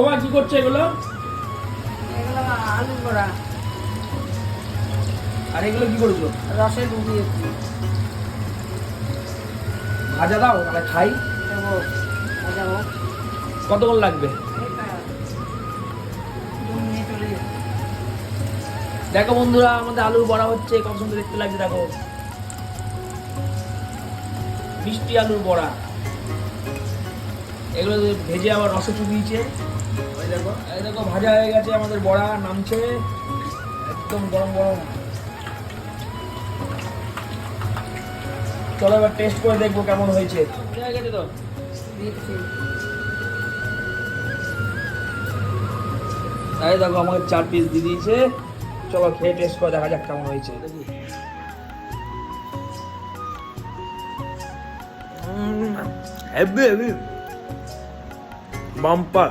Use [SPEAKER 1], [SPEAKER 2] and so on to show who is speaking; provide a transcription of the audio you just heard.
[SPEAKER 1] বাবা কি করছে এগুলো?
[SPEAKER 2] এগুলো আলু বড়া।
[SPEAKER 1] আর এগুলো কি করছো?
[SPEAKER 2] রসে ডুবিয়েছি।
[SPEAKER 1] ভাজা দাও তাহলে খাই।
[SPEAKER 2] দেবো ভাজা হোক।
[SPEAKER 1] কতক্ষণ লাগবে?
[SPEAKER 2] এটা 2 মিনিট হলে
[SPEAKER 1] দেখো বন্ধুরা, আমাদের আলুর বড়া হচ্ছে, কত সুন্দর দেখতে লাগছে দেখো। মিষ্টি আলুর বড়া, এগুলো ভেজে আবার রসে চুবিয়েছে। ওই দেখো, এই দেখো ভাজা হয়ে গেছে আমাদের বড়া, নামছে একদম গরম গরম। চলো এবার টেস্ট করে দেখবো কেমন হয়েছে। হয়ে গেছে তো
[SPEAKER 2] দিচ্ছি।
[SPEAKER 1] এই দেখো আমাকে 4 পিস দিয়ে দিয়েছে। চলো খেয়ে টেস্ট করে দেখা যাক কেমন হয়েছে। দেখি হেভি হেভি বাম্পার।